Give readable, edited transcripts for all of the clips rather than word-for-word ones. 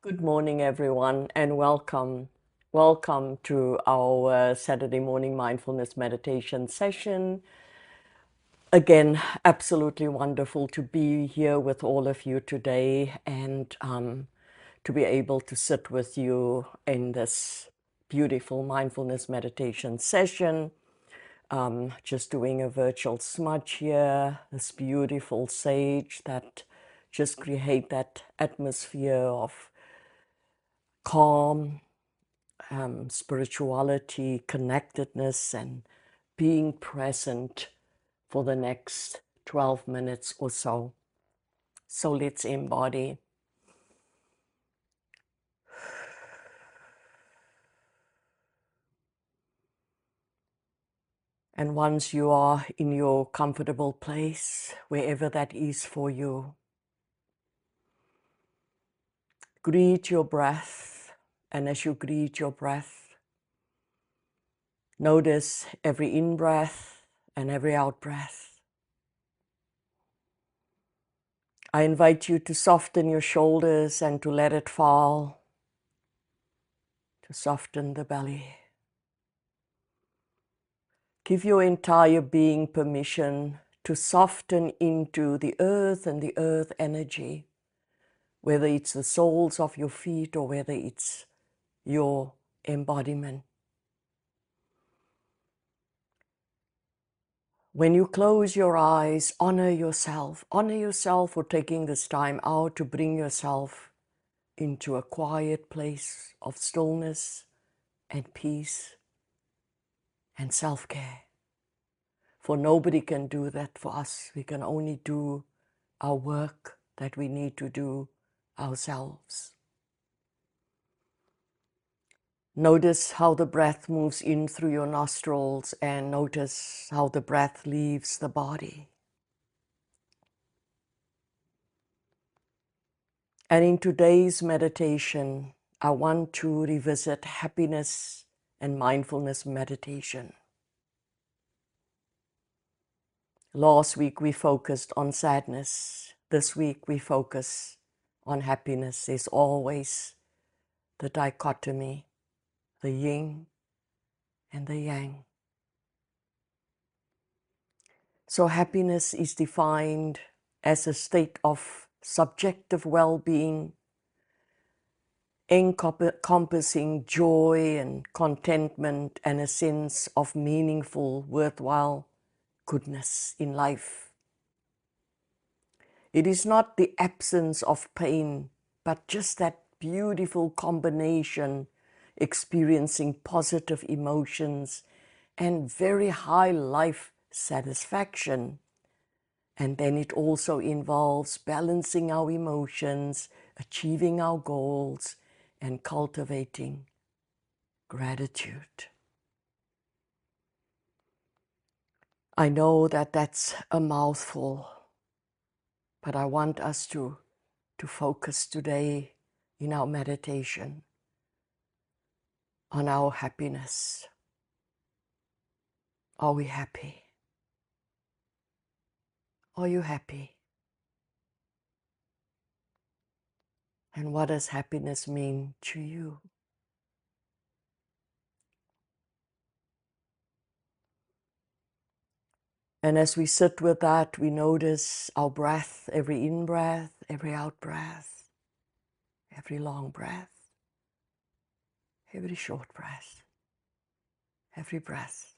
Good morning, everyone, and welcome. Welcome to our Saturday morning mindfulness meditation session. Again, absolutely wonderful to be here with all of you today and to be able to sit with you in this beautiful mindfulness meditation session. Just doing a virtual smudge here, this beautiful sage that just create that atmosphere of calm, spirituality, connectedness, and being present for the next 12 minutes or so. So let's embody. And once you are in your comfortable place, wherever that is for you, greet your breath. And as you greet your breath, notice every in-breath and every out-breath. I invite you to soften your shoulders and to let it fall, to soften the belly. Give your entire being permission to soften into the earth and the earth energy, whether it's the soles of your feet or whether it's your embodiment. When you close your eyes, honor yourself. Honor yourself for taking this time out to bring yourself into a quiet place of stillness and peace and self-care. For nobody can do that for us. We can only do our work that we need to do ourselves. Notice how the breath moves in through your nostrils and notice how the breath leaves the body. And in today's meditation, I want to revisit happiness and mindfulness meditation. Last week we focused on sadness. This week we focus on happiness. There's always the dichotomy, the yin and the yang. So happiness is defined as a state of subjective well-being, encompassing joy and contentment and a sense of meaningful, worthwhile goodness in life. It is not the absence of pain, but just that beautiful combination, experiencing positive emotions and very high life satisfaction. And then it also involves balancing our emotions, achieving our goals, and cultivating gratitude. I know that that's a mouthful, but I want us to focus today in our meditation on our happiness. Are we happy? Are you happy? And what does happiness mean to you? And as we sit with that, we notice our breath, every in-breath, every out-breath, every long breath, every short breath, every breath.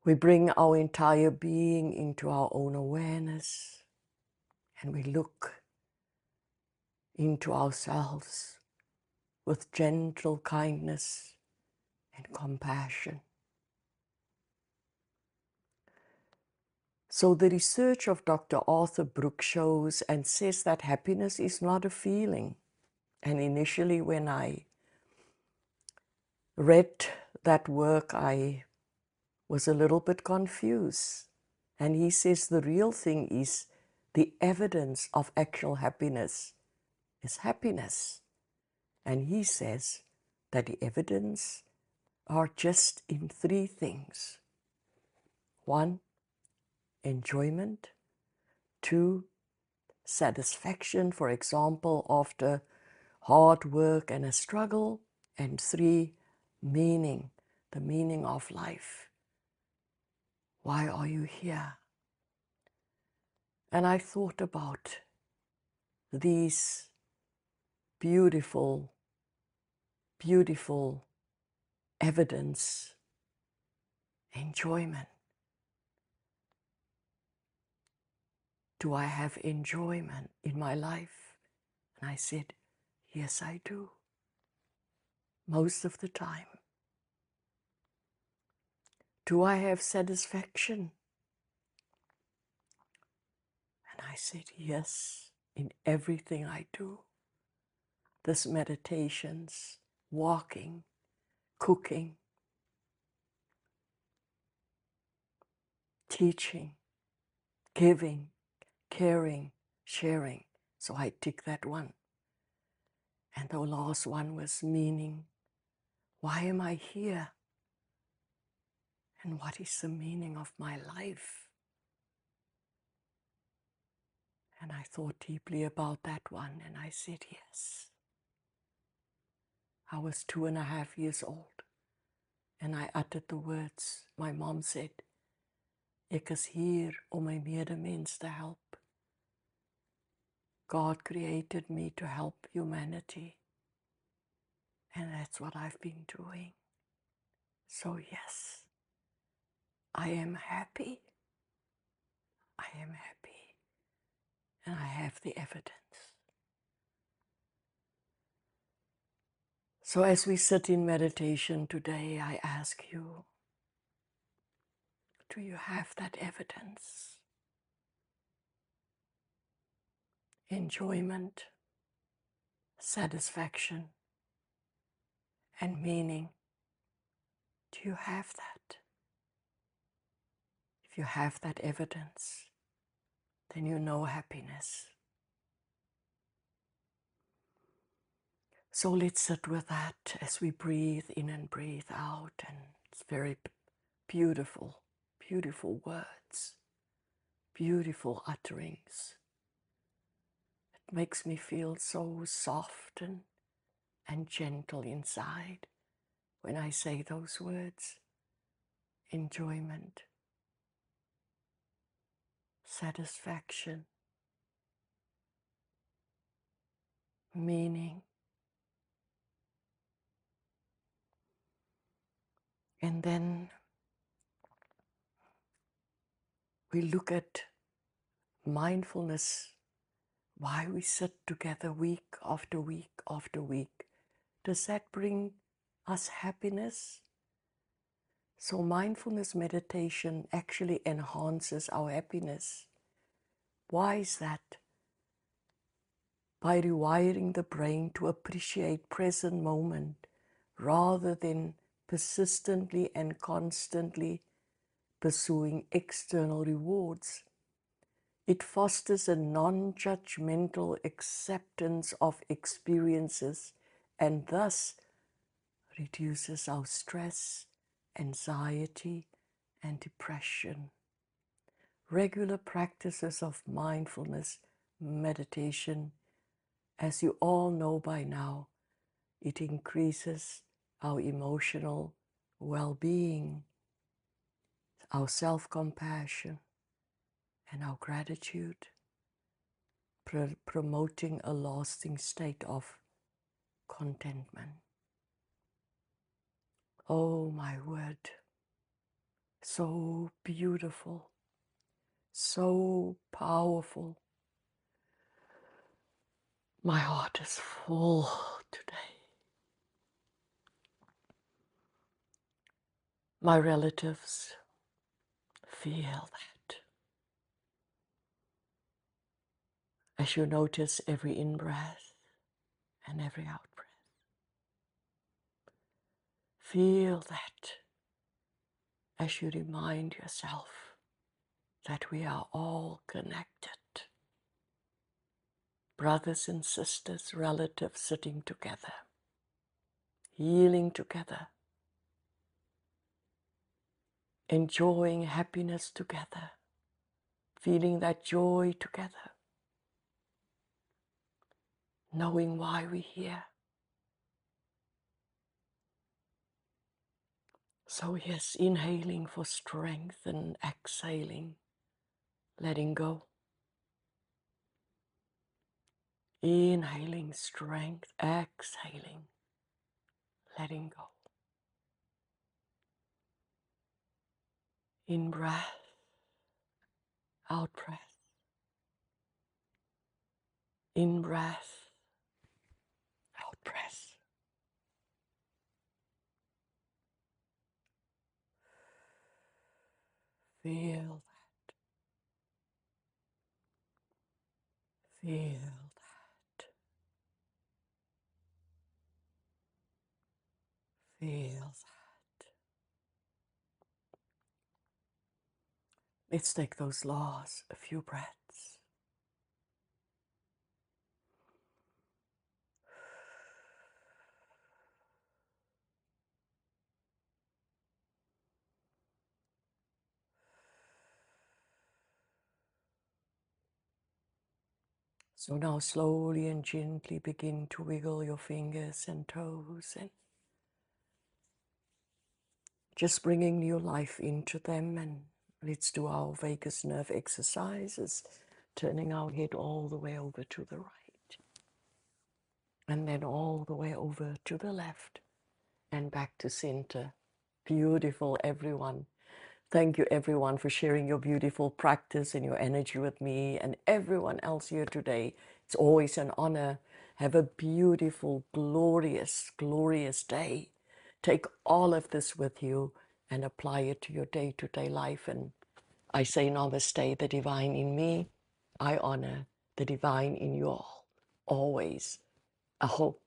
We bring our entire being into our own awareness and we look into ourselves with gentle kindness and compassion. So the research of Dr. Arthur Brooks shows and says that happiness is not a feeling. And initially when I read that work, I was a little bit confused. And he says the real thing is the evidence of actual happiness is happiness. And he says that the evidence are just in three things. One, enjoyment. Two, satisfaction, for example, after hard work and a struggle. And 3, meaning, the meaning of life. Why are you here? And I thought about these beautiful, beautiful evidence, enjoyment. Do I have enjoyment in my life? And I said, yes, I do. Most of the time. Do I have satisfaction? And I said, yes, in everything I do. This meditations, walking, cooking, teaching, giving, caring, sharing. So I tick that one. And the last one was meaning. Why am I here? And what is the meaning of my life? And I thought deeply about that one, and I said, yes. I was 2.5 years old, and I uttered the words. My mom said, ek is hier om my medemens te help. God created me to help humanity, and that's what I've been doing. So yes, I am happy. I am happy, and I have the evidence. So as we sit in meditation today, I ask you, do you have that evidence? Enjoyment, satisfaction, and meaning. Do you have that? If you have that evidence, then you know happiness. So let's sit with that as we breathe in and breathe out. And it's very beautiful, beautiful words, beautiful utterings. It makes me feel so soft and gentle inside when I say those words. Enjoyment, satisfaction, meaning. And then we look at mindfulness, why we sit together week after week after week. Does that bring us happiness? So mindfulness meditation actually enhances our happiness. Why is that? By rewiring the brain to appreciate present moment rather than persistently and constantly pursuing external rewards. It fosters a non-judgmental acceptance of experiences and thus reduces our stress, anxiety, and depression. Regular practices of mindfulness meditation, as you all know by now, it increases our emotional well-being, our self-compassion, and our gratitude, promoting a lasting state of contentment. Oh my word, so beautiful, so powerful. My heart is full today. My relatives feel that. As you notice every in-breath and every out-breath. Feel that as you remind yourself that we are all connected. Brothers and sisters, relatives sitting together, healing together, enjoying happiness together, feeling that joy together. knowing why we're here. So yes, inhaling for strength and exhaling, letting go. Inhaling strength, exhaling, letting go. In breath, out breath. In breath, out breath. Feel that. Feel that. Feel that. Let's take those last a few breaths. So now slowly and gently begin to wiggle your fingers and toes and just bringing new life into them. And let's do our vagus nerve exercises, turning our head all the way over to the right and then all the way over to the left and back to center. Beautiful, everyone. Thank you, everyone, for sharing your beautiful practice and your energy with me and everyone else here today. It's always an honor. Have a beautiful, glorious, glorious day. Take all of this with you and apply it to your day-to-day life. And I say namaste, the divine in me. I honor the divine in you all. Always. Aho.